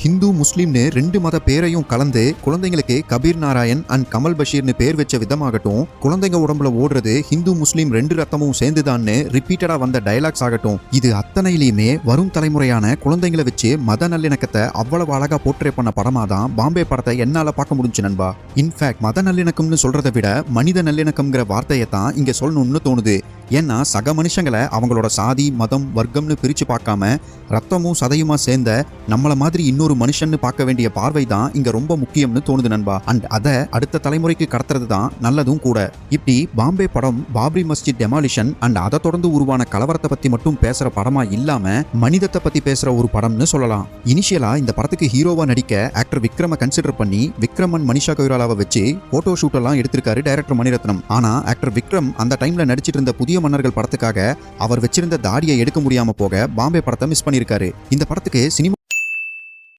ஹிந்து முஸ்லீம்னு 2 மத பேரையும் கலந்து குழந்தைங்களுக்கு கபீர் நாராயண் அண்ட் கமல் பஷீர்னு பேர் வச்ச விதமாகட்டும், குழந்தைங்க உடம்புல ஓடுறது ஹிந்து முஸ்லீம் 2 ரத்தமும் சேர்ந்துதான்னு ரிப்பீட்டடா வந்த டயலாக்ஸ் ஆகட்டும், இது அத்தனையிலுமே வரும் தலைமுறையான குழந்தைங்களை வச்சு மத நல்லிணக்கத்தை அவ்வளவு அழகா போர்ட்ரே பண்ண படமா தான் பாம்பே படத்தை என்னால பார்க்க முடிஞ்சு நண்பா. இன்ஃபேக்ட் மத நல்லிணக்கம்னு சொல்றதை விட மனித நல்லிணக்கம்ங்கிற வார்த்தையை தான் இங்க சொல்லணும்னு தோணுது. ஏன்னா சக மனுஷங்களை அவங்களோட சாதி மதம் வர்க்கம்னு பிரிச்சு பார்க்காம ரத்தமும் சதையுமா சேர்ந்த நம்மள மாதிரி இன்னொரு மனுஷன்னு பார்க்க வேண்டிய பார்வை தான் இங்க ரொம்ப முக்கியம்னு தோணுது நண்பா. அண்ட் அதை அடுத்த தலைமுறைக்கு கடத்துறது தான் நல்லதும் கூட. இப்படி பாம்பே படம் பாப்ரி மஸ்ஜித் டெமாலிஷன் அண்ட் அதை தொடர்ந்து உருவான கலவரத்தை பத்தி மட்டும் பேசுற படமா இல்லாம மனிதத்தை பத்தி பேசுற ஒரு படம்னு சொல்லலாம். இனிஷியலா இந்த படத்துக்கு ஹீரோவா நடிக்க ஆக்டர் விக்ரம கன்சிடர் பண்ணி விக்ரமன் மனிஷா கொய்ராலாவை வச்சு போட்டோ ஷூட் எல்லாம் எடுத்திருக்காரு டைரக்டர் மணிரத்னம். ஆனா ஆக்டர் விக்ரம் அந்த டைம்ல நடிச்சிட்டு இருந்த புதிய மன்னர்கள் படத்துக்காக அவர் வச்சிருந்த தாடியை எடுக்க முடியாம போக பாம்பே படத்தை மிஸ் பண்ணிருக்காரு. இந்த படத்துக்கு சினிமா